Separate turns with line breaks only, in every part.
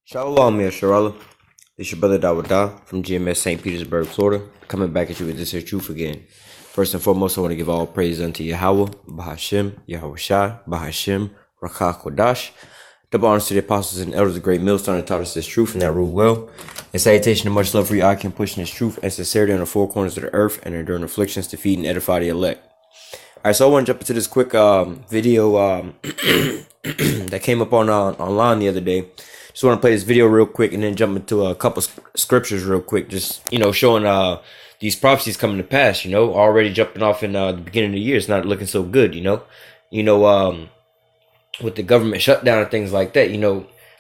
Shalom, Yasharallah. This is your brother Dawada from GMS St. Petersburg, Florida, coming back at you with this here truth again. First and foremost, I want to give all praise unto Yahweh, Bahashem, Yahweh Shai, Bahashem, Rakah Kodash. Double honors to the apostles and elders of the great millstone that taught us this truth and that rule well. And salutation and much love for you, I can push in this truth and sincerity on the four corners of the earth and enduring afflictions to feed and edify the elect. Alright, so I want to jump into this quick video that came up on online the other day. Just want to play this video real quick and then jump into a couple scriptures real quick. Just, showing these prophecies coming to pass, already jumping off in the beginning of the year. It's not looking so good, with the government shutdown and things like that,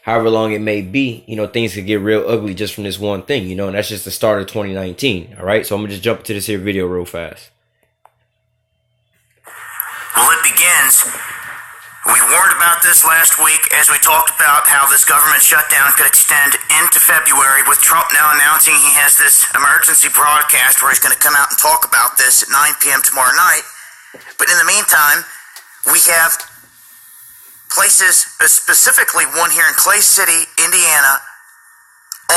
however long it may be, things could get real ugly just from this one thing, and that's just the start of 2019. All right. So I'm going to just jump into this here video real fast.
Well, it begins. We warned about this last week as we talked about how this government shutdown could extend into February, with Trump now announcing he has this emergency broadcast where he's going to come out and talk about this at 9 p.m. tomorrow night. But in the meantime, we have places, specifically one here in Clay City, Indiana,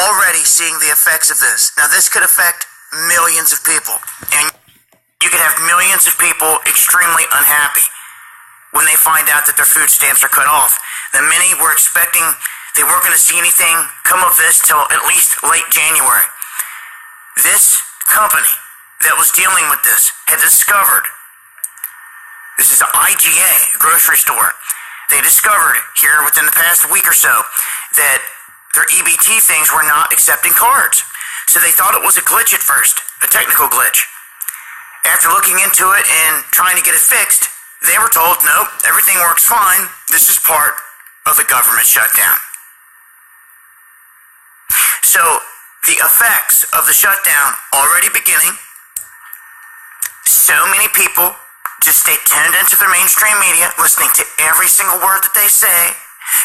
already seeing the effects of this. Now, this could affect millions of people, and you could have millions of people extremely unhappy when they find out that their food stamps are cut off. Then many were expecting they weren't going to see anything come of this till at least late January. This company that was dealing with this had discovered, this is an IGA, a grocery store, they discovered here within the past week or so that their EBT things were not accepting cards. So they thought it was a glitch at first, a technical glitch. After looking into it and trying to get it fixed, they were told, nope, everything works fine. This is part of the government shutdown. So the effects of the shutdown already beginning. So many people just stay tuned into their mainstream media, listening to every single word that they say,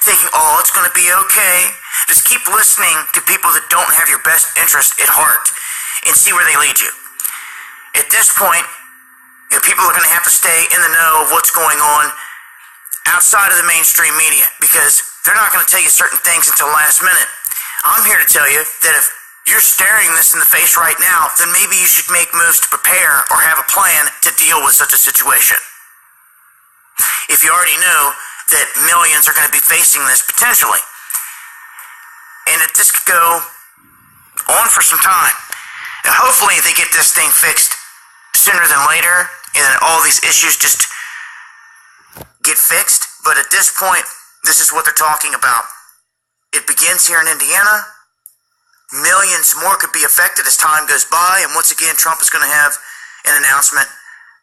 thinking, oh, it's going to be okay. Just keep listening to people that don't have your best interest at heart and see where they lead you. At this point, people are going to have to stay in the know of what's going on outside of the mainstream media, because they're not going to tell you certain things until last minute. I'm here to tell you that if you're staring this in the face right now, then maybe you should make moves to prepare or have a plan to deal with such a situation. If you already know that millions are going to be facing this potentially, and that this could go on for some time. Now, hopefully they get this thing fixed sooner than later, and then all these issues just get fixed. But at this point, this is what they're talking about. It begins here in Indiana. Millions more could be affected as time goes by. And once again, Trump is going to have an announcement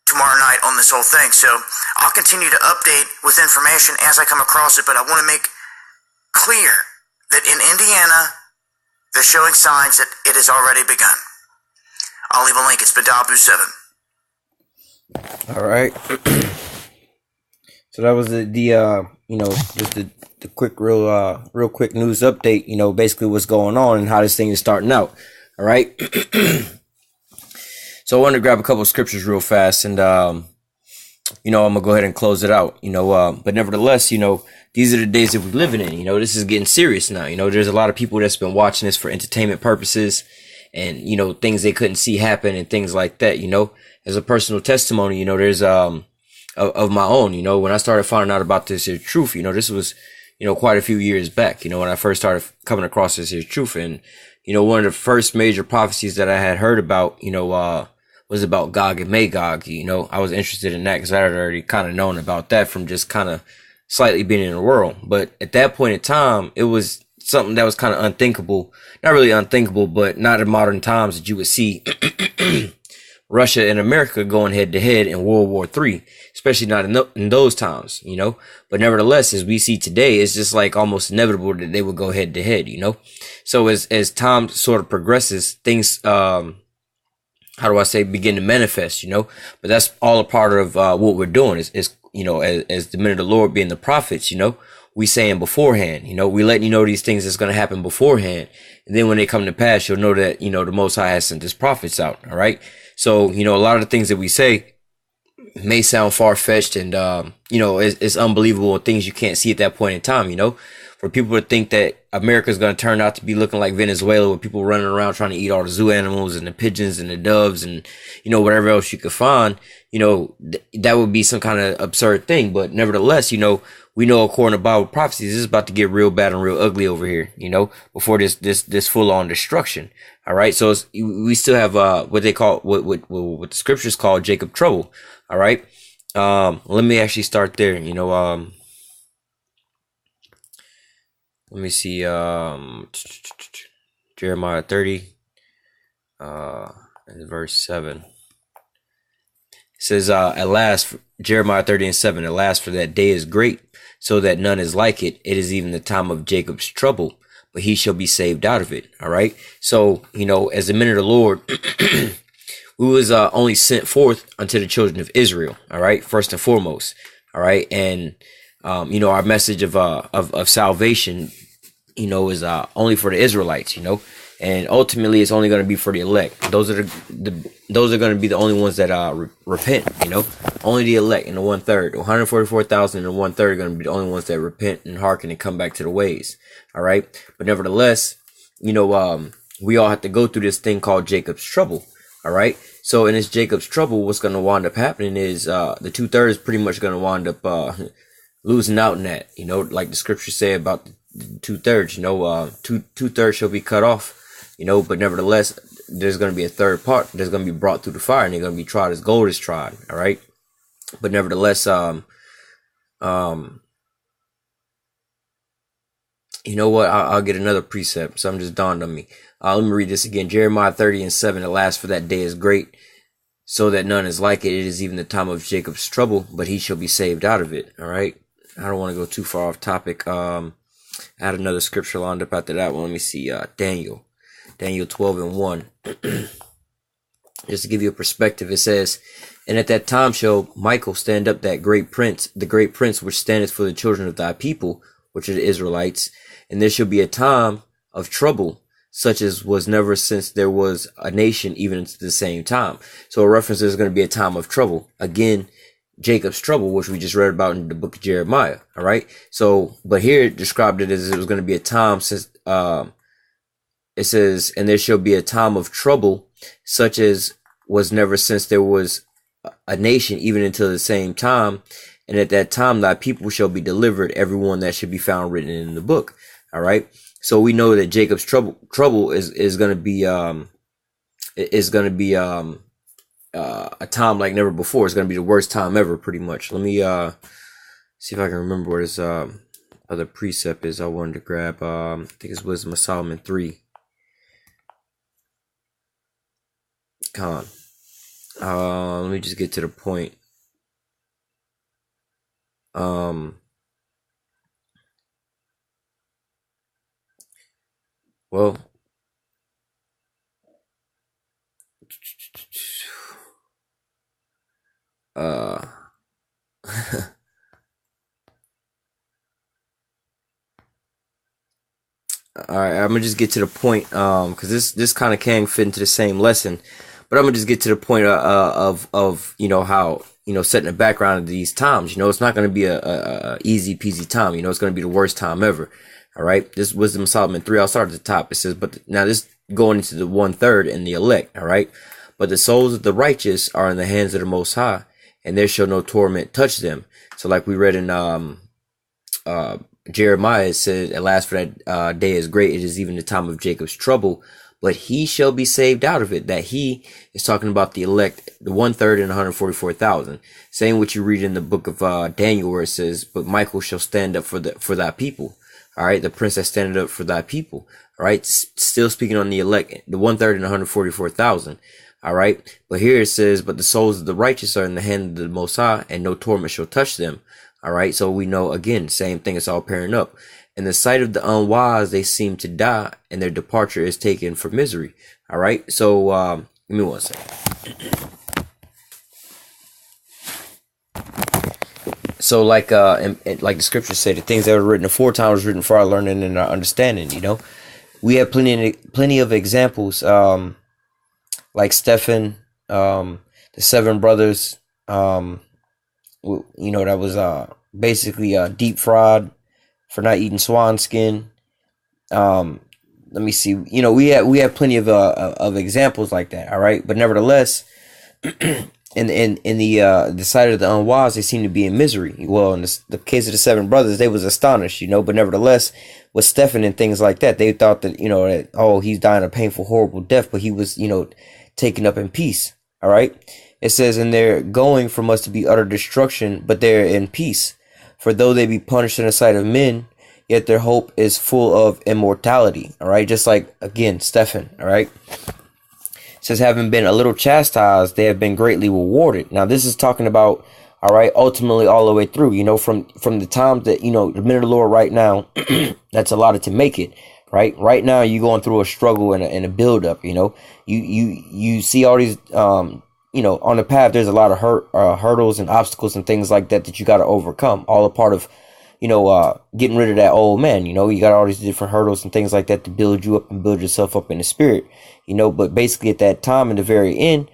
tomorrow night on this whole thing. So I'll continue to update with information as I come across it. But I want to make clear that in Indiana, they're showing signs that it has already begun. I'll leave a link. It's Badabu7.
All right. So that was just the quick, real quick news update, basically what's going on and how this thing is starting out. All right. So I wanted to grab a couple of scriptures real fast, and, I'm going to go ahead and close it out, but nevertheless, these are the days that we're living in. This is getting serious now. There's a lot of people that's been watching this for entertainment purposes and, things they couldn't see happen and things like that, As a personal testimony, there's, of my own, when I started finding out about this here truth, this was, quite a few years back, when I first started coming across this here truth. And, one of the first major prophecies that I had heard about, was about Gog and Magog. I was interested in that because I had already kind of known about that from just kind of slightly being in the world. But at that point in time, it was something that was kind of unthinkable, not really unthinkable, but not in modern times that you would see Russia and America going head to head in World War III, especially not in those times, but nevertheless, as we see today, it's just like almost inevitable that they would go head to head, So as time sort of progresses, things, begin to manifest, but that's all a part of, what we're doing is, as the men of the Lord being the prophets, we saying beforehand, we letting these things that's going to happen beforehand. And then when they come to pass, you'll know that, the Most High has sent his prophets out. All right. So, a lot of the things that we say may sound far-fetched and, it's unbelievable and things you can't see at that point in time, For people to think that America is going to turn out to be looking like Venezuela, with people running around trying to eat all the zoo animals and the pigeons and the doves and, whatever else you could find, that would be some kind of absurd thing. But nevertheless, we know according to Bible prophecies, this is about to get real bad and real ugly over here, before this full on destruction. All right. So we still have, what they call, what the scriptures call Jacob trouble. All right. Let me actually start there, let me see, Jeremiah 30, verse 7. It says, at last, Jeremiah 30:7, at last, for that day is great, so that none is like it. It is even the time of Jacob's trouble, but he shall be saved out of it. All right. So, as the men of the Lord, we was only sent forth unto the children of Israel. All right. First and foremost. All right. And, our message of salvation, is only for the Israelites, and ultimately it's only going to be for the elect. Those are those are going to be the only ones that repent, only the elect, and the 1/3, 144,000 and 1/3 are going to be the only ones that repent and hearken and come back to the ways. All right. But nevertheless, we all have to go through this thing called Jacob's trouble. All right. So in this Jacob's trouble, what's going to wind up happening is the 2/3 pretty much going to wind up losing out in that, like the scriptures say about the 2/3, 2/3 shall be cut off, but nevertheless, there's going to be a third part that's going to be brought through the fire, and they're going to be tried as gold is tried. All right. But nevertheless, you know what? I'll get another precept. Something just dawned on me. Let me read this again. Jeremiah 30:7. At last, for that day is great, so that none is like it. It is even the time of Jacob's trouble, but he shall be saved out of it. All right. I don't want to go too far off topic. I had another scripture lined up after that one. Let me see. Daniel 12:1. Just to give you a perspective, it says, and at that time shall Michael stand up, that great prince, the great prince which standeth for the children of thy people, which are the Israelites. And there shall be a time of trouble, such as was never since there was a nation, even at the same time. So a reference is going to be a time of trouble. Again, Jacob's trouble, which we just read about in the book of Jeremiah. All right. So, but here it described it as it was going to be a time since, it says, and there shall be a time of trouble, such as was never since there was a nation, even until the same time. And at that time, thy people shall be delivered, everyone that should be found written in the book. All right. So we know that Jacob's trouble is going to be, a time like never before. It's going to be the worst time ever, pretty much. Let me, see if I can remember where this, other precept is I wanted to grab. I think it's Wisdom of Solomon 3. Come on. Let me just get to the point. Well, all right, I'm gonna just get to the point, because this kind of can fit into the same lesson, but I'm gonna just get to the point of how setting the background of these times. It's not gonna be a easy peasy time. It's gonna be the worst time ever. All right, this Wisdom of Solomon 3. I'll start at the top. It says, but now this going into the 1/3 and the elect. All right, but the souls of the righteous are in the hands of the Most High, and there shall no torment touch them. So, like we read in Jeremiah, it says, at last, for that day is great. It is even the time of Jacob's trouble, but he shall be saved out of it. That he is talking about the elect, the 1/3 and 144,000. Same what you read in the book of Daniel, where it says, but Michael shall stand up for thy people. All right, the prince that standeth up for thy people. All right, still speaking on the elect, the 1/3 and 144,000. All right, but here it says, but the souls of the righteous are in the hand of the Most High, and no torment shall touch them. All right, so we know, again, same thing, it's all pairing up. In the sight of the unwise, they seem to die, and their departure is taken for misery. All right, so give me one second. So like like the scriptures say, the things that were written aforetime was written for our learning and our understanding. We have plenty of examples, like Stephen, the 7 brothers, that was basically deep fried for not eating swan skin. Let me see. We have plenty of examples like that. All right, but nevertheless, in the sight of the unwise, they seem to be in misery. Well, in the case of the seven brothers, they was astonished, but nevertheless, with Stephen and things like that, they thought that that, oh, he's dying a painful, horrible death, but he was taken up in peace. All right, it says, and they're going from us to be utter destruction, but they're in peace. For though they be punished in the sight of men, yet their hope is full of immortality. All right, just like again Stephen. All right. It says, having been a little chastised, they have been greatly rewarded. Now, this is talking about, all right, ultimately all the way through, from the time that, the men of the Lord right now, that's allotted to make it, right? Right now, you're going through a struggle and a build up, you see all these, on the path, there's a lot of hurdles and obstacles and things like that you got to overcome, all a part of, getting rid of that old man. You got all these different hurdles and things like that to build you up and build yourself up in the spirit, but basically at that time, in the very end,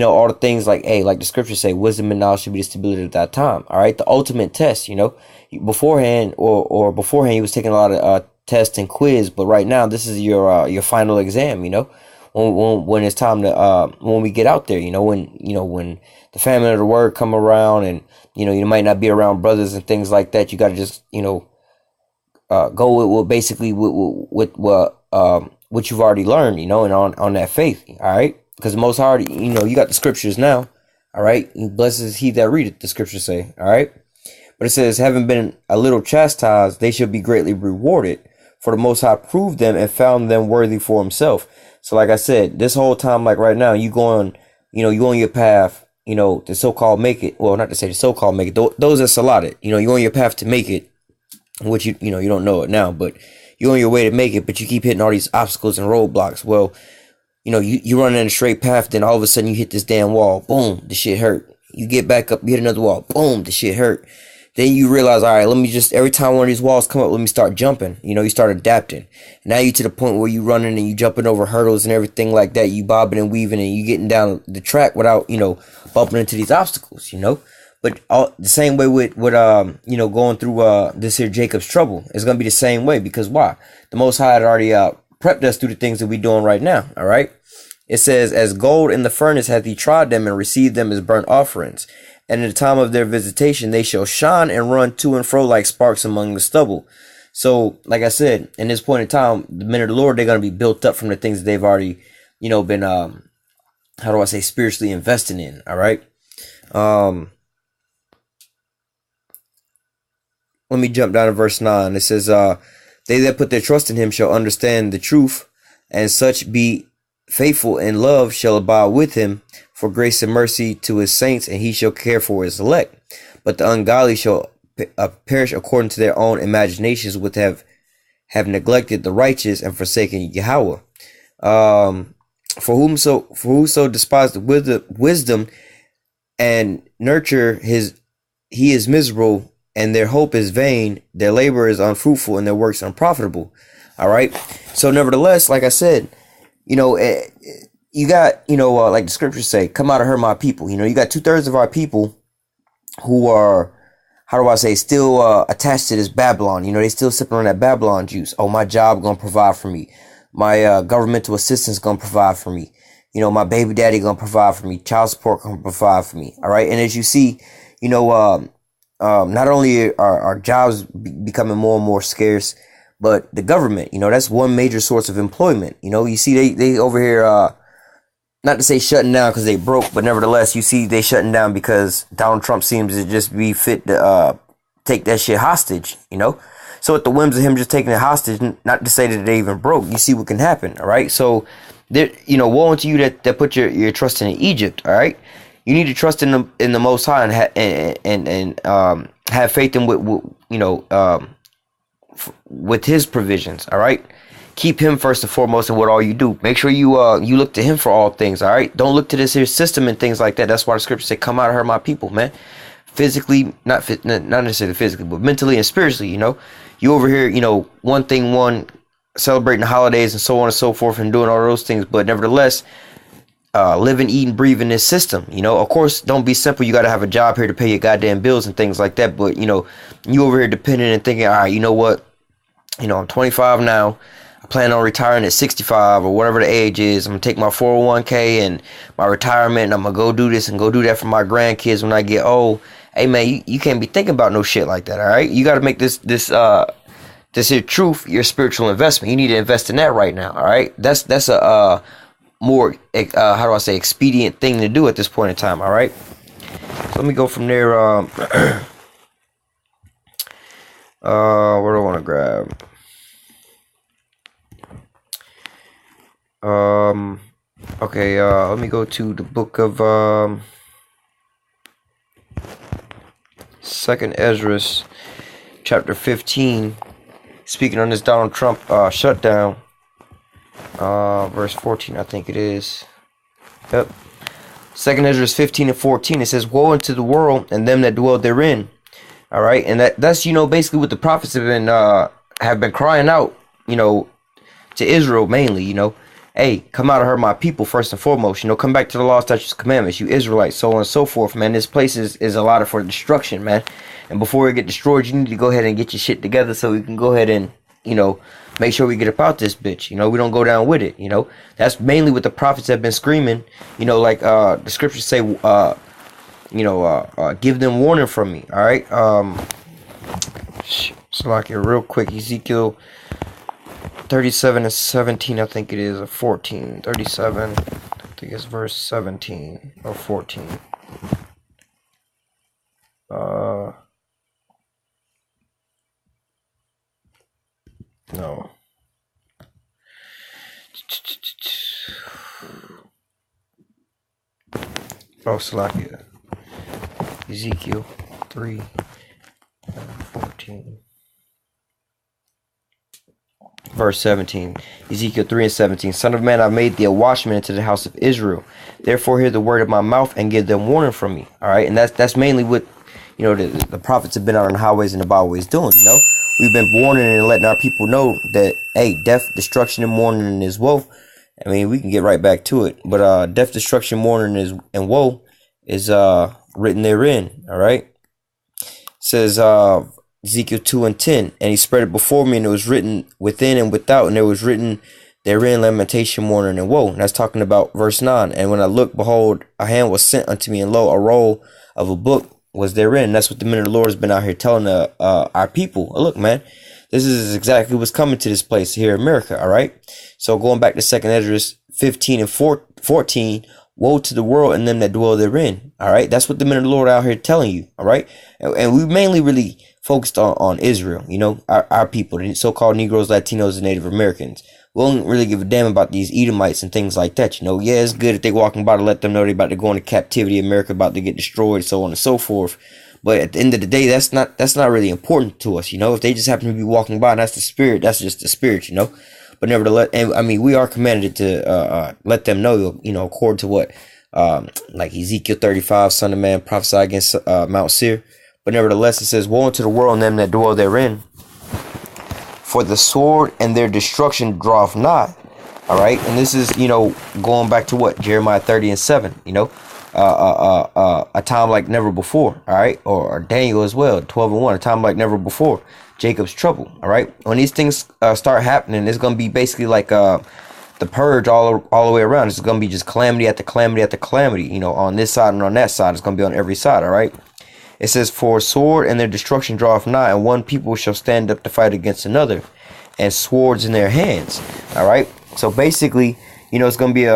all the things like the scriptures say, wisdom and knowledge should be the stability at that time. All right. The ultimate test, beforehand or beforehand, he was taking a lot of, tests and quiz, but right now, this is your final exam, when it's time to, when we get out there, when the famine of the word come around and, you might not be around brothers and things like that. You got to just, go with basically with what you've already learned, and on that faith. All right. Because most hard, you got the scriptures now. All right. Blessed is he that readeth, the scriptures say. All right. But it says, having been a little chastised, they shall be greatly rewarded. For the Most High proved them and found them worthy for himself. So like I said, this whole time, like right now, you on your path, the so-called make it. Well, not to say the so-called make it. Those that's allotted. You're on your path to make it, which you don't know it now, but you're on your way to make it, but you keep hitting all these obstacles and roadblocks. Well, you run in a straight path, then all of a sudden you hit this damn wall. Boom, the shit hurt. You get back up, you hit another wall. Boom, the shit hurt. Then you realize, all right, let me just, every time one of these walls come up, let me start jumping. You start adapting. Now you to the point where you running and you jumping over hurdles and everything like that. You bobbing and weaving and you getting down the track without, bumping into these obstacles, But the same way with going through this here Jacob's trouble. It's going to be the same way because why? The Most High had already prepped us through the things that we're doing right now. All right. It says, as gold in the furnace hath he trod them and received them as burnt offerings. And in the time of their visitation, they shall shine and run to and fro like sparks among the stubble. So, like I said, in this point in time, the men of the Lord, they're going to be built up from the things that they've already, been, spiritually investing in. All right. Let me jump down to verse 9. It says, they that put their trust in him shall understand the truth, and such be faithful in love shall abide with him, for grace and mercy to his saints, and he shall care for his elect. But the ungodly shall perish according to their own imaginations, which have neglected the righteous and forsaken Yahweh. For whoso despised the wisdom and nurture he is miserable, and their hope is vain, their labor is unfruitful, and their works unprofitable. All right. So nevertheless, like I said, you got, like the scriptures say, come out of her, my people. You got 2/3 of our people who are, still attached to this Babylon. They still sipping on that Babylon juice. Oh, my job going to provide for me. My governmental assistance going to provide for me. My baby daddy going to provide for me. Child support going to provide for me. All right. And as you see, not only are jobs becoming more and more scarce, but the government, that's one major source of employment. You see they over here, not to say shutting down because they broke, but nevertheless, you see they shutting down because Donald Trump seems to just be fit to take that shit hostage, So at the whims of him just taking it hostage, not to say that they even broke, you see what can happen, all right? So, there, woe unto you that put your trust in Egypt, all right? You need to trust in the Most High and have faith in with his provisions, all right? Keep him first and foremost in what all you do. Make sure you look to him for all things, all right? Don't look to this here system and things like that. That's why the scriptures say, come out of her, my people, man. Physically, not necessarily physically, but mentally and spiritually, You over here, celebrating the holidays and so on and so forth and doing all those things. But nevertheless, living, eating, breathing this system. Of course, don't be simple. You got to have a job here to pay your goddamn bills and things like that. But, you over here depending and thinking, all right, you know what? I'm 25 now. I plan on retiring at 65 or whatever the age is. I'm going to take my 401k and my retirement, and I'm going to go do this and go do that for my grandkids when I get old. Hey, man, you can't be thinking about no shit like that, all right? You got to make this here truth your spiritual investment. You need to invest in that right now, all right? That's a more, how do I say, expedient thing to do at this point in time, all right? So let me go from there. Where do I want to grab? Okay, let me go to the book of 2nd Ezra, chapter 15, speaking on this Donald Trump shutdown, verse 14, I think it is. Yep. 2nd Ezra 15 and 14, it says, "Woe unto the world and them that dwell therein." All right, and that's basically what the prophets have been crying out, to Israel mainly, hey, come out of her, my people, first and foremost, come back to the law, statutes, commandments, you Israelites, so on and so forth, man. This place is allotted for destruction, man. And before it get destroyed, you need to go ahead and get your shit together so we can go ahead and, make sure we get about this bitch. We don't go down with it, That's mainly what the prophets have been screaming, like the scriptures say, give them warning from me, all right? So like here real quick, Ezekiel 37 and 17, I think it is, or 14. 37, I think it's verse 17 or 14. No. Oh, Salakia. Ezekiel 3 and 14. Verse 17, Ezekiel 3 and 17, "Son of man, I made thee a watchman into the house of Israel. Therefore hear the word of my mouth and give them warning from me." All right, and that's mainly what, the prophets have been out on the highways and the byways doing, We've been warning and letting our people know that, hey, death, destruction, and mourning is woe. I mean, we can get right back to it. But death, destruction, mourning and woe is written therein, all right? It says, Ezekiel 2 and 10, "And he spread it before me, and it was written within and without, and there was written therein lamentation, mourning, and woe." And that's talking about verse 9. "And when I looked, behold, a hand was sent unto me, and lo, a roll of a book was therein." And that's what the men of the Lord has been out here telling our people. Look, man, this is exactly what's coming to this place here in America, all right? So going back to 2nd Ezra 15 and 14, "Woe to the world and them that dwell therein." All right, that's what the men of the Lord are out here telling you, all right? And we mainly really focused on Israel, our people, the so-called Negroes, Latinos, and Native Americans. We don't really give a damn about these Edomites and things like that, Yeah, it's good if they walking by to let them know they're about to go into captivity, America about to get destroyed, so on and so forth. But at the end of the day, that's not really important to us, If they just happen to be walking by, and that's the spirit, that's just the spirit, But nevertheless, and I mean, we are commanded to let them know, according to what, like Ezekiel 35, "Son of man, prophesy against Mount Seir." But nevertheless, it says, "Woe unto the world and them that dwell therein, for the sword and their destruction draweth nigh." All right, and this is, going back to what, Jeremiah 30 and 7, a time like never before, all right, or Daniel as well, 12 and 1, a time like never before, Jacob's trouble, all right. When these things start happening, it's going to be basically like the purge all the way around. It's going to be just calamity after calamity after calamity, on this side and on that side. It's going to be on every side, all right. It says, "For sword and their destruction draweth nigh, and one people shall stand up to fight against another, and swords in their hands." All right. So basically, it's going to be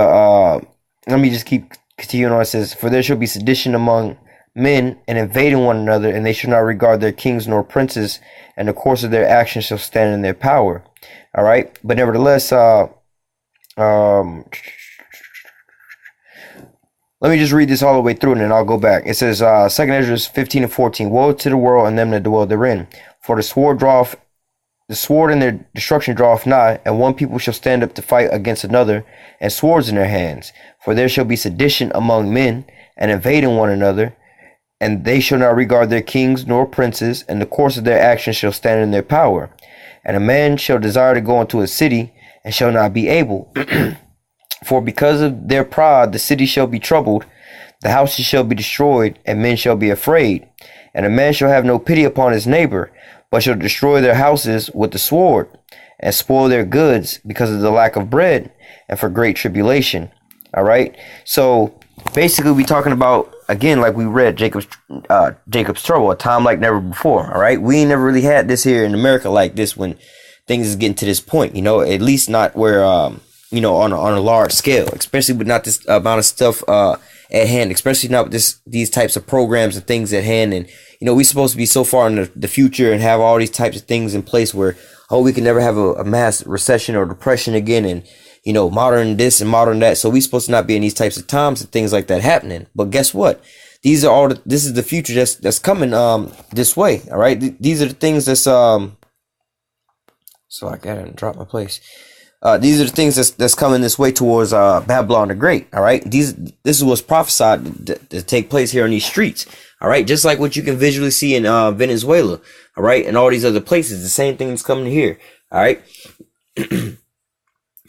let me just keep continuing on. It says, "For there shall be sedition among men, and invading one another, and they shall not regard their kings nor princes, and the course of their actions shall stand in their power." All right. But nevertheless, let me just read this all the way through, and then I'll go back. It says, 2nd Ezra 15 and 14, "Woe to the world and them that dwell therein, for the sword and their destruction draweth nigh, and one people shall stand up to fight against another, and swords in their hands. For there shall be sedition among men, and invading one another, and they shall not regard their kings nor princes, and the course of their actions shall stand in their power. And a man shall desire to go into a city, and shall not be able. For because of their pride the city shall be troubled, the houses shall be destroyed, and men shall be afraid. And a man shall have no pity upon his neighbor, but shall destroy their houses with the sword, and spoil their goods because of the lack of bread, and for great tribulation. All right. So basically, we talking about, again, like we read, Jacob's trouble, a time like never before. All right. We ain't never really had this here in America like this when things is getting to this point. At least not where on a large scale, especially with not this amount of stuff at hand, especially not with these types of programs and things at hand. And we're supposed to be so far in the future and have all these types of things in place where we can never have a mass recession or depression again, and modern this and modern that. So we supposed to not be in these types of times and things like that happening. But guess what? This is the future that's coming this way. All right. These are the things that's so I gotta drop my place. These are the things that's coming this way towards Babylon the Great. All right. This is what's prophesied to take place here on these streets. All right. Just like what you can visually see in Venezuela. All right. And all these other places, the same thing is coming here. All right.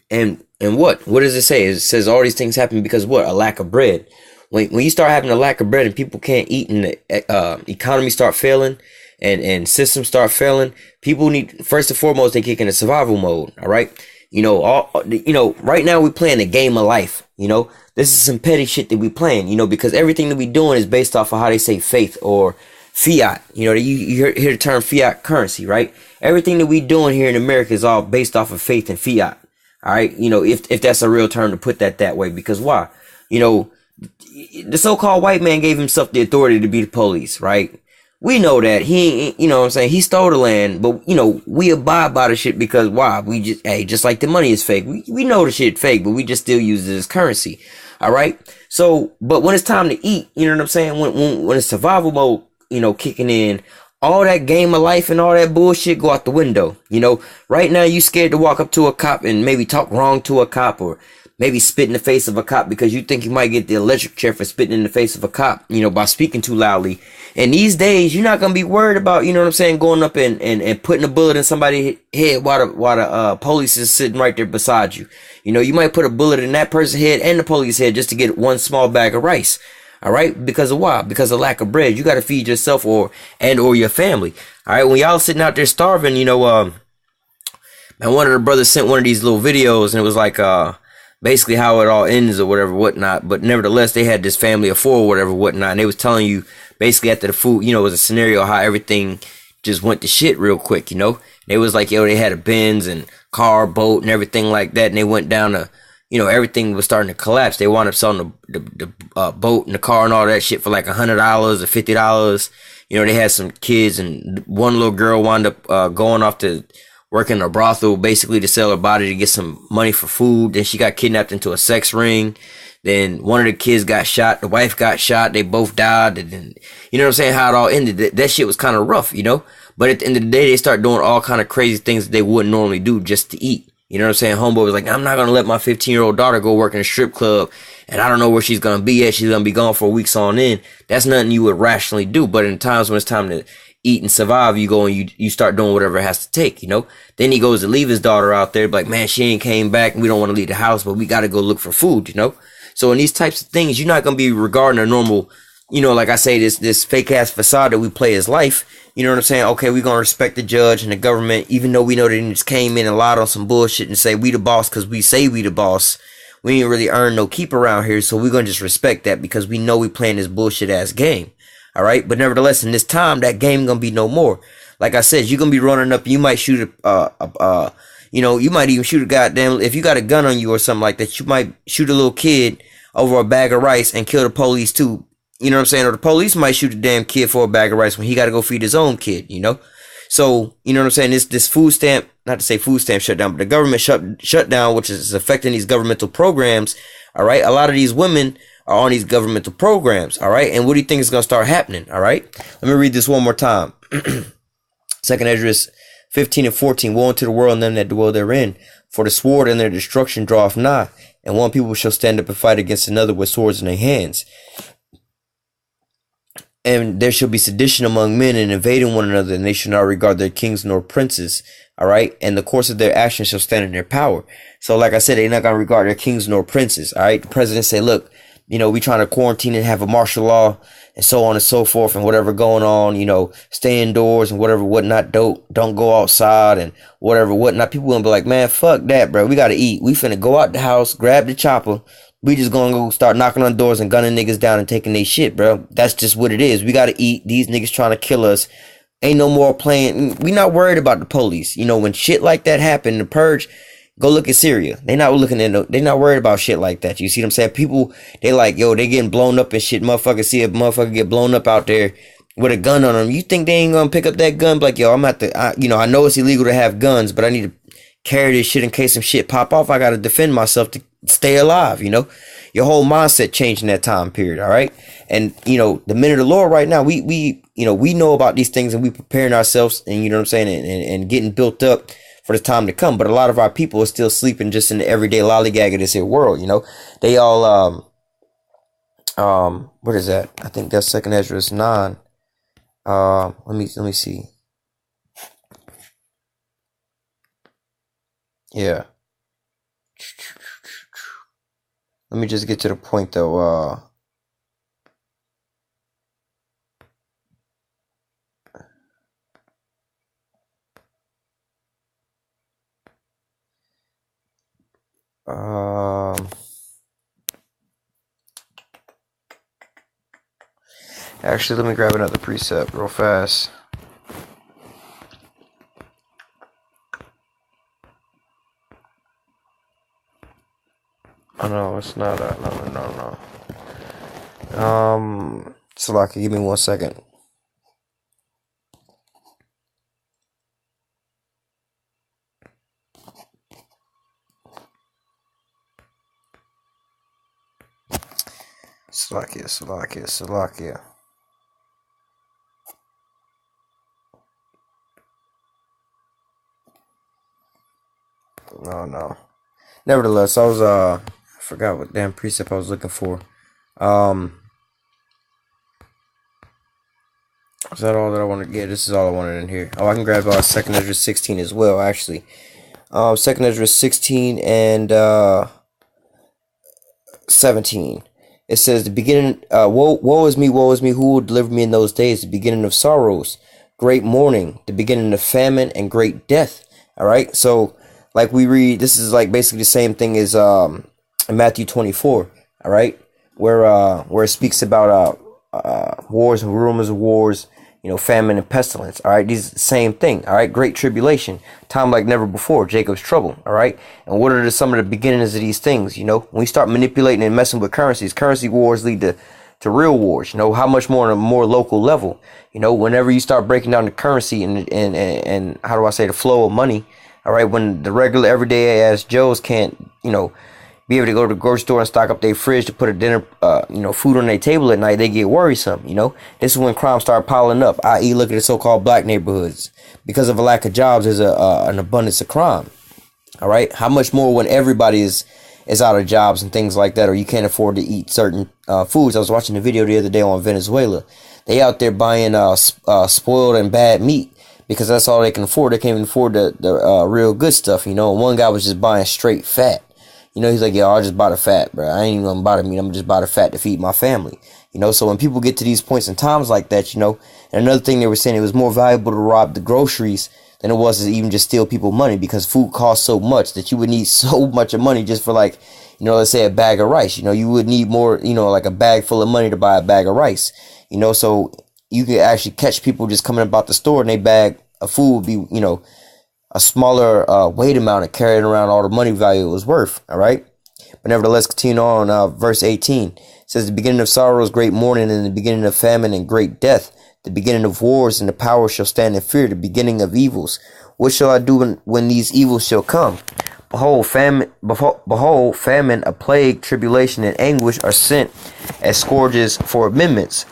And what does it say? It says all these things happen because what? A lack of bread. When you start having a lack of bread and people can't eat, and the economy start failing and systems start failing, people need, first and foremost, they kick into survival mode. All right. Right now we're playing a game of life. This is some petty shit that we playing, because everything that we doing is based off of how they say faith or fiat. You hear the term fiat currency, right? Everything that we doing here in America is all based off of faith and fiat. All right. If that's a real term to put that way, because why? The so-called white man gave himself the authority to be the police, right? We know that he, what I'm saying? He stole the land, but we abide by the shit because why? We just like the money is fake. We know the shit fake, but we just still use it as currency. All right. So, but when it's time to eat, you know what I'm saying? When it's survival mode, kicking in, all that game of life and all that bullshit go out the window. Right now you scared to walk up to a cop and maybe talk wrong to a cop, or maybe spit in the face of a cop because you think you might get the electric chair for spitting in the face of a cop, by speaking too loudly. And these days, you're not going to be worried about, going up and putting a bullet in somebody's head while the police is sitting right there beside you. You might put a bullet in that person's head and the police head just to get one small bag of rice. All right. Because of why? Because of lack of bread. You got to feed yourself or your family. All right. When y'all sitting out there starving, man, one of the brothers sent one of these little videos, and it was like, basically how it all ends or whatever, whatnot. But nevertheless, they had this family of four or whatever, whatnot. And they was telling you basically after the food, it was a scenario how everything just went to shit real quick, They was like, they had a Benz and car, boat and everything like that. And they went down to, everything was starting to collapse. They wound up selling the boat and the car and all that shit for like $100 or $50. They had some kids, and one little girl wound up going off to work in a brothel basically to sell her body to get some money for food. Then she got kidnapped into a sex ring. Then one of the kids got shot. The wife got shot. They both died. And then, you know what I'm saying? How it all ended. That shit was kind of rough, But at the end of the day, they start doing all kind of crazy things that they wouldn't normally do just to eat. You know what I'm saying? Homeboy was like, I'm not going to let my 15-year-old daughter go work in a strip club, and I don't know where she's going to be at. She's going to be gone for weeks on end. That's nothing you would rationally do. But in times when it's time to eat and survive, you go and you start doing whatever it has to take, Then he goes to leave his daughter out there, like, man, she ain't came back, and we don't want to leave the house, but we got to go look for food, So in these types of things, you're not going to be regarding a normal, like I say, this fake ass facade that we play as life. You know what I'm saying? Okay, we're going to respect the judge and the government, even though we know they just came in and lied on some bullshit and say we the boss because we say we the boss. We ain't really earn no keep around here, so we're going to just respect that because we know we playing this bullshit ass game. All right? But nevertheless, in this time, that game going to be no more. Like I said, you're going to be running up, you might shoot you might even shoot a goddamn, if you got a gun on you or something like that, you might shoot a little kid over a bag of rice and kill the police too. You know what I'm saying? Or the police might shoot a damn kid for a bag of rice when he got to go feed his own kid, So, you know what I'm saying? This food stamp, not to say food stamp shutdown, but the government shutdown, which is affecting these governmental programs. All right. A lot of these women are on these governmental programs. All right. And what do you think is going to start happening? All right. Let me read this one more time. Second Esdras 15:14. Woe unto the world and them that dwell therein, for the sword and their destruction draweth nigh, and one people shall stand up and fight against another with swords in their hands. And there shall be sedition among men, and invading one another, and they shall not regard their kings nor princes, All right. And the course of their actions shall stand in their power. So like I said, they're not going to regard their kings nor princes. All right. The president say, look, we trying to quarantine and have a martial law and so on and so forth and whatever going on, stay indoors and whatever, whatnot. Don't go outside and whatever, whatnot. People gonna be like, man, fuck that, bro. We got to eat. We finna go out the house, grab the chopper. We just gonna go start knocking on doors and gunning niggas down and taking their shit, bro. That's just what it is. We got to eat. These niggas trying to kill us. Ain't no more playing. We not worried about the police. When shit like that happen, the purge, go look at Syria. They not worried about shit like that. You see what I'm saying? People, they like, yo, they getting blown up and shit. Motherfuckers see a motherfucker get blown up out there with a gun on them. You think they ain't gonna pick up that gun? Like, yo, I'm at the, I know it's illegal to have guns, but I need to carry this shit in case some shit pop off. I gotta defend myself to stay alive. Your whole mindset changed in that time period. All right. And, the men of the Lord right now, we know about these things and we preparing ourselves and, you know what I'm saying? And getting built up for the time to come. But a lot of our people are still sleeping just in the everyday lollygag of this here world. They all, what is that? I think that's 2nd Ezra 9. Let me see. Yeah. Let me just get to the point though. Actually, let me grab another precept real fast. Oh no, it's not. No. Salaki, give me 1 second. Salakia. No. Nevertheless, I was I forgot what damn precept I was looking for. Is that all that I wanted to get? This is all I wanted in here. Oh, I can grab 2nd Ezra 16 as well, actually. 2nd Ezra 16 and 17. It says the beginning, woe is me, who will deliver me in those days? The beginning of sorrows, great mourning, the beginning of famine and great death. All right. So like we read, this is like basically the same thing as in Matthew 24. All right. Where it speaks about wars and rumors of wars, famine and pestilence. All right. These same thing. All right. Great tribulation, time like never before, Jacob's trouble. All right. And what are some of the beginnings of these things? When we start manipulating and messing with currency wars lead to real wars. How much more on a more local level, whenever you start breaking down the currency and how do I say the flow of money. All right. When the regular everyday ass Joes can't, be able to go to the grocery store and stock up their fridge to put a dinner, food on their table at night, they get worrisome. This is when crime start piling up, i.e. look at the so-called black neighborhoods. Because of a lack of jobs, there's an abundance of crime. All right. How much more when everybody is out of jobs and things like that, or you can't afford to eat certain foods. I was watching a video the other day on Venezuela. They out there buying spoiled and bad meat because that's all they can afford. They can't even afford the real good stuff. One guy was just buying straight fat. He's like, yo, I'll just buy the fat, bro. I ain't even gonna buy the meat. I'm gonna just buy the fat to feed my family. So when people get to these points in times like that, and another thing they were saying, it was more valuable to rob the groceries than it was to even just steal people money, because food costs so much that you would need so much of money just for like, let's say a bag of rice. You would need more, like a bag full of money to buy a bag of rice. So you could actually catch people just coming about the store and they bag of food would be, a smaller weight amount and carrying around all the money value it was worth. All right. But nevertheless, continue on. Verse 18 it says, the beginning of sorrows, great mourning, and the beginning of famine and great death, the beginning of wars, and the power shall stand in fear, the beginning of evils. What shall I do when these evils shall come? Behold, famine, a plague, tribulation, and anguish are sent as scourges for amendments.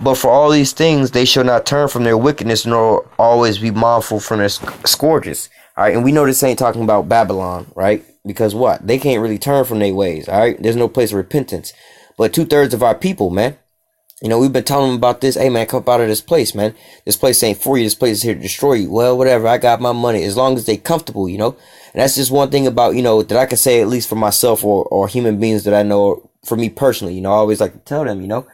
But for all these things, they shall not turn from their wickedness, nor always be mindful from their scourges. All right. And we know this ain't talking about Babylon, right? Because what? They can't really turn from their ways. All right. There's no place of repentance. But 2/3 of our people, man, You know, we've been telling them about this. Hey, man, come up out of this place, man. This place ain't for you. This place is here to destroy you. Well, whatever. I got my money. As long as they comfortable, you know. And that's just one thing about, you know, that I can say, at least for myself or human beings that I know, for me personally. You know, I always like to tell them, you know,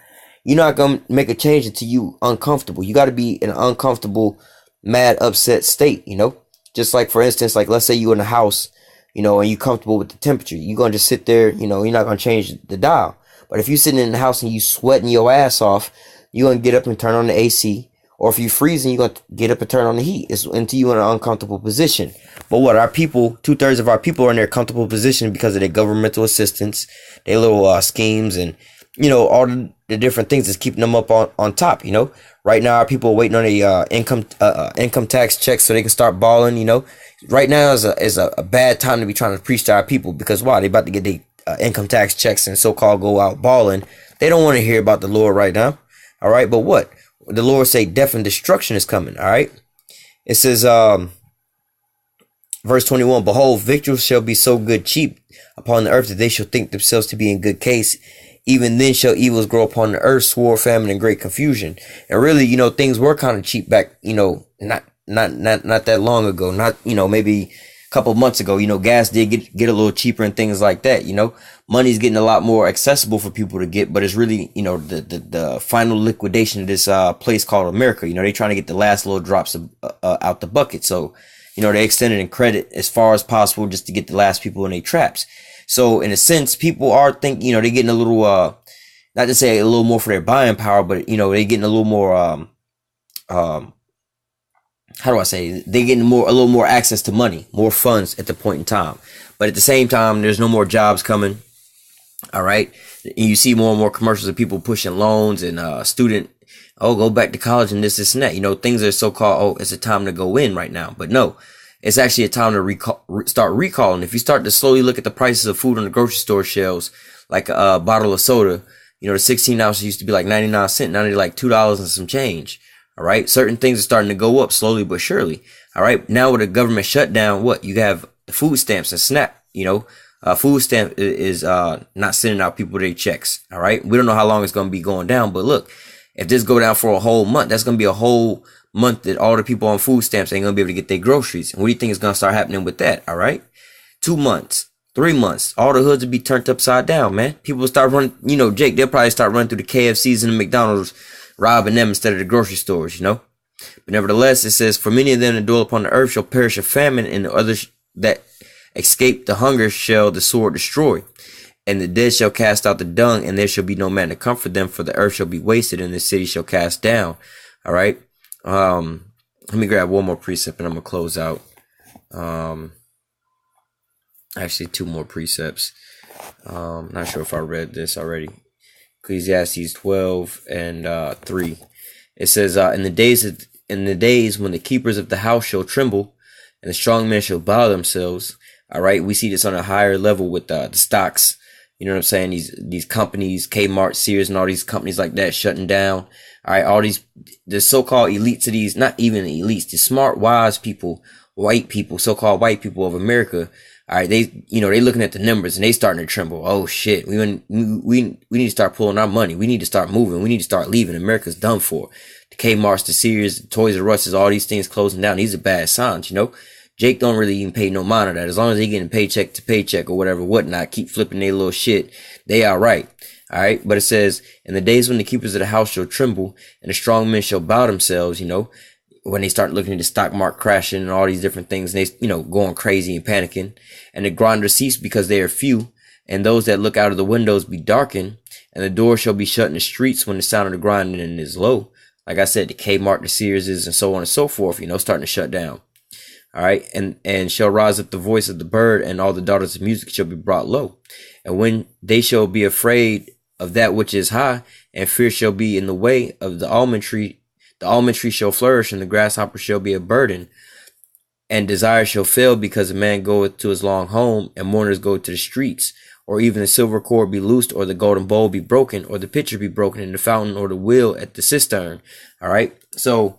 you're not going to make a change until you uncomfortable. You got to be in an uncomfortable, mad, upset state, you know. Just like, for instance, like, let's say you in a house, you know, and you comfortable with the temperature. You're going to just sit there, you know, you're not going to change the dial. But if you're sitting in the house and you sweating your ass off, you're going to get up and turn on the AC. Or if you're freezing, you're going to get up and turn on the heat. It's until you're in an uncomfortable position. But what our people, 2/3 of our people are in their comfortable position because of their governmental assistance, their little schemes, and, you know, all the different things that's keeping them up on top, you know. Right now, our people are waiting on a income tax check so they can start balling, you know. Right now is a bad time to be trying to preach to our people because, why? They about to get their income tax checks and so-called go out balling. They don't want to hear about the Lord right now. All right. But what? The Lord say death and destruction is coming. All right. It says, verse 21, behold, victuals shall be so good cheap upon the earth that they shall think themselves to be in good case. Even then shall evils grow upon the earth, swore, famine, and great confusion. And really, you know, things were kind of cheap back, you know, not that long ago, not, you know, maybe couple of months ago. You know, gas did get a little cheaper and things like that. You know, money's getting a lot more accessible for people to get, but it's really, you know, the final liquidation of this place called America. You know, they trying to get the last little drops of, out the bucket. So, you know, they extended in credit as far as possible just to get the last people in their traps. So in a sense, people are thinking, you know, they're getting a little not to say a little more for their buying power, but, you know, they're getting a little more how do I say, they getting a little more access to money, more funds at the point in time. But at the same time, there's no more jobs coming. All right. And you see more and more commercials of people pushing loans and go back to college and this and that. You know, things are so-called, it's a time to go in right now. But no, it's actually a time to start recalling. If you start to slowly look at the prices of food on the grocery store shelves, like a bottle of soda, you know, the 16 ounces used to be like 99 cents. Now they're like $2 and some change. All right. Certain things are starting to go up slowly but surely. All right. Now with a government shutdown, what you have food stamps and SNAP, you know, food stamp is not sending out people their checks. All right. We don't know how long it's going to be going down. But look, if this go down for a whole month, that's going to be a whole month that all the people on food stamps ain't going to be able to get their groceries. And what do you think is going to start happening with that? All right. 2 months, 3 months, all the hoods will be turned upside down, man. People will start running, you know, Jake, they'll probably start running through the KFCs and the McDonald's, robbing them instead of the grocery stores, you know. But nevertheless, it says, for many of them that dwell upon the earth shall perish of famine, and the others that escape the hunger shall the sword destroy. And the dead shall cast out the dung, and there shall be no man to comfort them, for the earth shall be wasted, and the city shall cast down. All right. Let me grab one more precept, and I'm going to close out. Actually, 2 more precepts. Not sure if I read this already. Ecclesiastes 12 and 3. It says, in the days when the keepers of the house shall tremble, and the strong men shall bow themselves. All right, we see this on a higher level with the stocks. You know what I'm saying? These companies, Kmart, Sears, and all these companies like that shutting down. All right, all the so-called elites of these, not even elites, the smart, wise people, white people, so-called white people of America. All right, they looking at the numbers and they starting to tremble. Oh shit, we need to start pulling our money. We need to start moving. We need to start leaving. America's done for. The Kmart's, the Sears, the Toys R Us, all these things closing down. These are bad signs, you know. Jake don't really even pay no mind of that. As long as they getting paycheck to paycheck or whatever, whatnot, keep flipping their little shit, they all right. All right, but it says, in the days when the keepers of the house shall tremble and the strong men shall bow themselves, you know, when they start looking at the stock market crashing and all these different things, and they, you know, going crazy and panicking, and the grinders cease because they are few, and those that look out of the windows be darkened, and the door shall be shut in the streets when the sound of the grinding is low. Like I said, the Kmart, the Sears, and so on and so forth, you know, starting to shut down. All right, and shall rise up the voice of the bird, and all the daughters of music shall be brought low. And when they shall be afraid of that which is high, and fear shall be in the way of the almond tree shall flourish, and the grasshopper shall be a burden, and desire shall fail, because a man goeth to his long home, and mourners go to the streets, or even the silver cord be loosed, or the golden bowl be broken, or the pitcher be broken in the fountain, or the wheel at the cistern. All right, so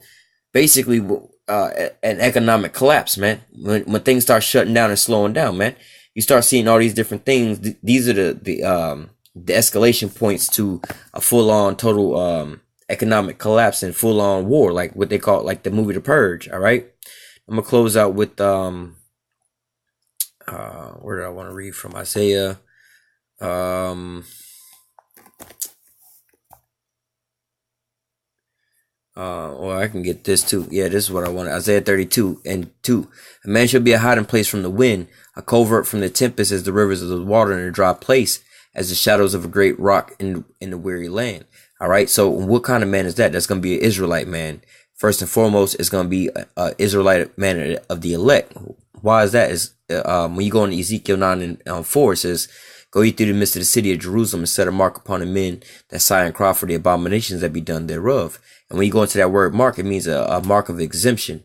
basically, an economic collapse, man. When things start shutting down and slowing down, man, you start seeing all these different things. These are the the escalation points to a full-on total economic collapse and full-on war, like what they call, like the movie The Purge. All right, I'm gonna close out with where did I want to read from? Isaiah. Or I can get this too. Yeah, this is what I want. Isaiah 32:2. A man shall be a hiding place from the wind, a covert from the tempest, as the rivers of the water in a dry place, as the shadows of a great rock in the weary land. All right. So what kind of man is that? That's going to be an Israelite man. First and foremost, it's going to be an Israelite man of the elect. Why is that? Is when you go into Ezekiel 9:4, it says, "Go ye through the midst of the city of Jerusalem and set a mark upon the men that sigh and cry for the abominations that be done thereof." And when you go into that word mark, it means a mark of exemption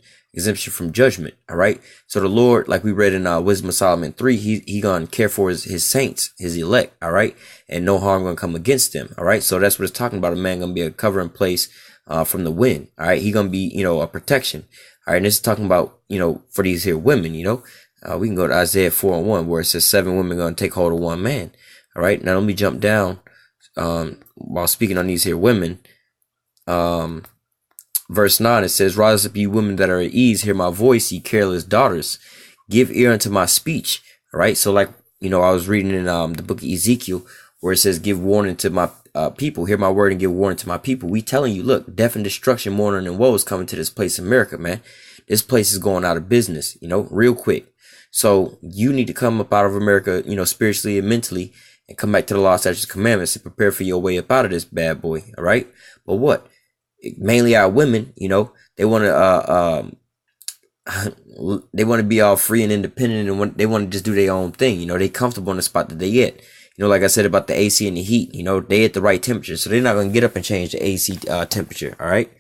from judgment. All right. So the Lord, like we read in Wisdom of Solomon 3, he gonna care for his saints, his elect. All right. And no harm gonna come against them. All right. So that's what it's talking about. A man gonna be a covering place from the wind. All right. He gonna be, a protection. All right. And this is talking about, for these here women, we can go to Isaiah 4:1, where it says 7 women gonna take hold of one man. All right. Now let me jump down while speaking on these here women. Verse 9, it says, "Rise up, ye women that are at ease, hear my voice, ye careless daughters, give ear unto my speech." All right. So like, I was reading in the book of Ezekiel, where it says, "Give warning to my people, hear my word and give warning to my people." We telling you, look, death and destruction, mourning and woe is coming to this place, America, man. This place is going out of business, real quick. So you need to come up out of America, spiritually and mentally, and come back to the law, statutes, commandments, and prepare for your way up out of this bad boy. All right. But what? Mainly our women, they want to they want to be all free and independent, and they want to just do their own thing. They comfortable in the spot that they at. Like I said about the AC and the heat, they at the right temperature, so they're not going to get up and change the AC temperature. All right.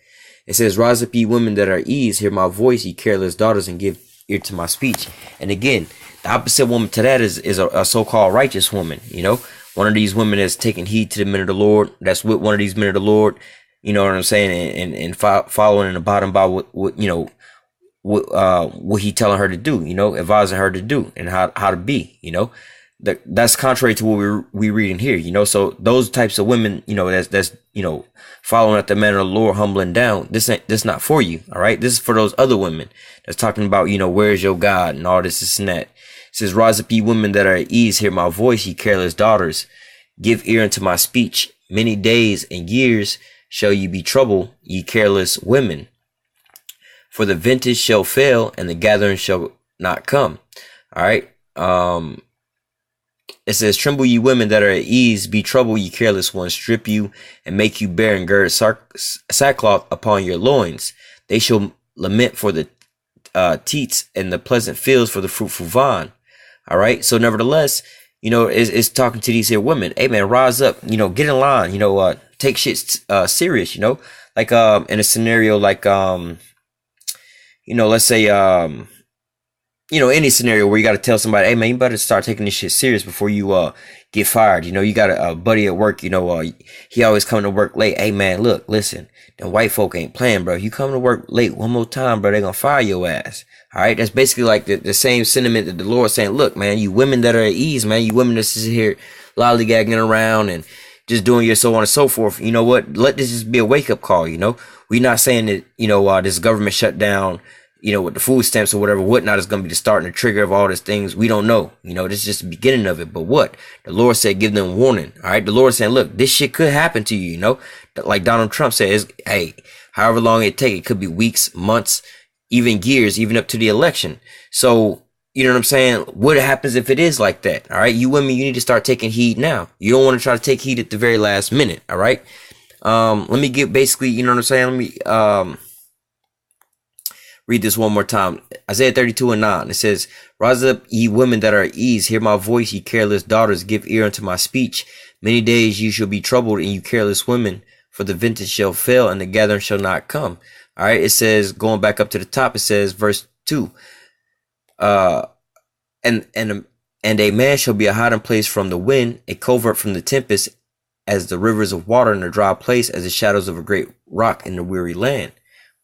It says, "Rise up, ye women that are at ease, hear my voice, ye careless daughters, and give ear to my speech." And again, the opposite woman to that is a so-called righteous woman. One of these women that's taking heed to the men of the Lord, that's with one of these men of the Lord. You know what I'm saying? And following and abiding by what he telling her to do, advising her to do and how to be, that's contrary to what we read in here, so those types of women, that's following at the man of the Lord, humbling down. This not for you. All right. This is for those other women that's talking about, where's your God and all this and that. It says, "Rise up, ye women that are at ease, hear my voice, ye careless daughters, give ear unto my speech. Many days and years shall ye be troubled, ye careless women. For the vintage shall fail, and the gathering shall not come." All right. It says, "Tremble, ye women that are at ease, be troubled, ye careless ones, strip you and make you bare and gird sackcloth upon your loins. They shall lament for the teats and the pleasant fields for the fruitful vine." All right. So nevertheless, it's talking to these here women. Hey man, rise up, get in line, take shit serious, like in a scenario like let's say any scenario where you got to tell somebody, "Hey man, you better start taking this shit serious before you get fired." You got a buddy at work, he always coming to work late. "Hey man, look, listen, them white folk ain't playing, bro. You come to work late one more time, bro, they gonna fire your ass." All right. That's basically like the same sentiment that the Lord saying, look, man, you women that are at ease, man, you women that's here lollygagging around and just doing your so on and so forth. You know what? Let this just be a wake up call. We're not saying that, this government shutdown, with the food stamps or whatnot is going to be the start and the trigger of all these things. We don't know. This is just the beginning of it. But what? The Lord said, give them warning. All right. The Lord saying, look, this shit could happen to you, like Donald Trump says, hey, however long it take, it could be weeks, months, even years, even up to the election. So, you know what I'm saying? What happens if it is like that? All right. You women, you need to start taking heed now. You don't want to try to take heed at the very last minute. All right. Let me get basically, you know what I'm saying? Let me, read this one more time. Isaiah 32:9. It says, "Rise up, ye women that are at ease, hear my voice, ye careless daughters, give ear unto my speech. Many days you shall be troubled, and you careless women, for the vintage shall fail, and the gathering shall not come." All right. It says, going back up to the top, it says, verse 2. And a man shall be a hiding place from the wind, a covert from the tempest, as the rivers of water in a dry place, as the shadows of a great rock in the weary land.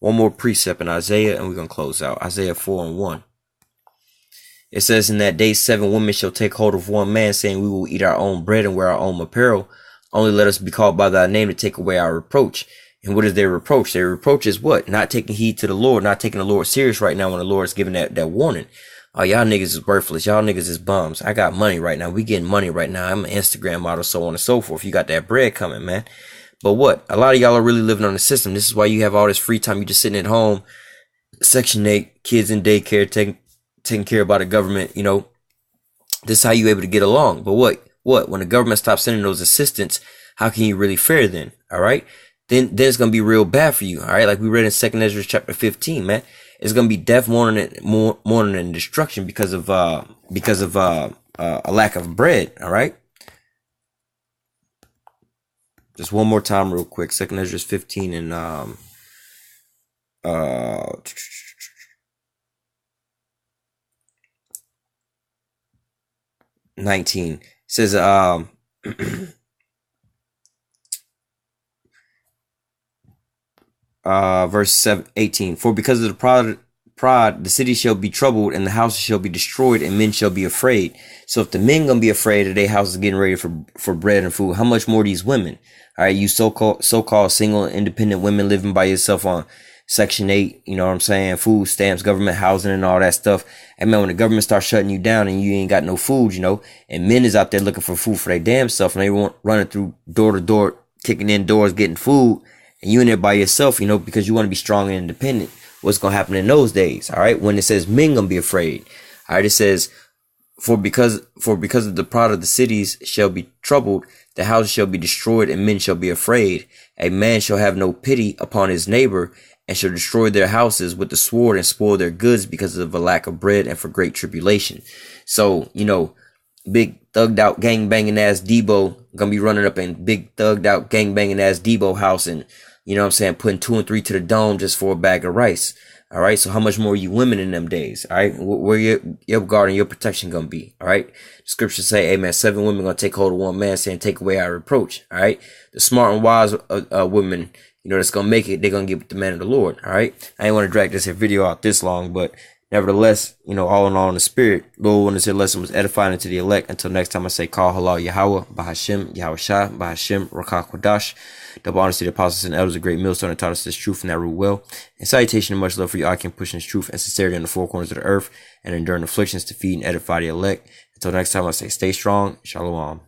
One more precept in Isaiah, and we're going to close out. Isaiah 4:1. It says, in that day 7 women shall take hold of one man, saying, we will eat our own bread and wear our own apparel. Only let us be called by thy name to take away our reproach. And what is their reproach? Their reproach is what? Not taking heed to the Lord, not taking the Lord serious right now when the Lord is giving that warning. Oh, y'all niggas is worthless. Y'all niggas is bums. I got money right now. We getting money right now. I'm an Instagram model, so on and so forth. You got that bread coming, man. But what? A lot of y'all are really living on the system. This is why you have all this free time. You just sitting at home, Section 8, kids in daycare, taking care about the government, you know. This is how you able to get along. But what? When the government stops sending those assistants, how can you really fare then? All right? Then it's going to be real bad for you. All right? Like we read in 2 Ezra chapter 15, man. It's going to be death, mourning, and destruction because of a lack of bread. All right? Just one more time real quick. 2 Ezra 15 and 19. It says verse 18. For because of the pride, the city shall be troubled, and the houses shall be destroyed, and men shall be afraid. So if the men gonna be afraid of their houses getting ready for bread and food, how much more these women? All right, you so-called single independent women living by yourself on Section 8, you know what I'm saying? Food stamps, government housing, and all that stuff. And man, when the government starts shutting you down and you ain't got no food, you know, and men is out there looking for food for their damn self, and they want running through door to door, kicking in doors, getting food, and you in there by yourself, you know, because you want to be strong and independent. What's going to happen in those days? All right. When it says men going to be afraid. All right. It says, for because of the pride of the cities shall be troubled, the houses shall be destroyed, and men shall be afraid. A man shall have no pity upon his neighbor, and shall destroy their houses with the sword and spoil their goods because of a lack of bread and for great tribulation. So, you know, big thugged out gang banging ass Debo gonna be running up in big thugged out gang banging ass Debo house, and you know what I'm saying, putting 2 and 3 to the dome just for a bag of rice. All right. So how much more are you women in them days? All right. Where your guard and your protection going to be? All right. The scriptures say, amen, 7 women going to take hold of one man, saying, take away our reproach. All right. The smart and wise women, you know, that's going to make it, they're going to get with the man of the Lord. All right. I ain't want to drag this video out this long, but nevertheless, you know, all in all in the spirit, Lord, when this lesson was edifying unto the elect. Until next time, I say, call halal Yahweh, Bahashim, Yahweh Shah, Bahashim, Rakah Kodash. Double honors to the apostles and elders, a great millstone that taught us this truth and that rule well. And salutation and much love for you, I can push this truth and sincerity on the 4 corners of the earth and enduring afflictions to feed and edify the elect. Until next time, I say, stay strong. Shalom.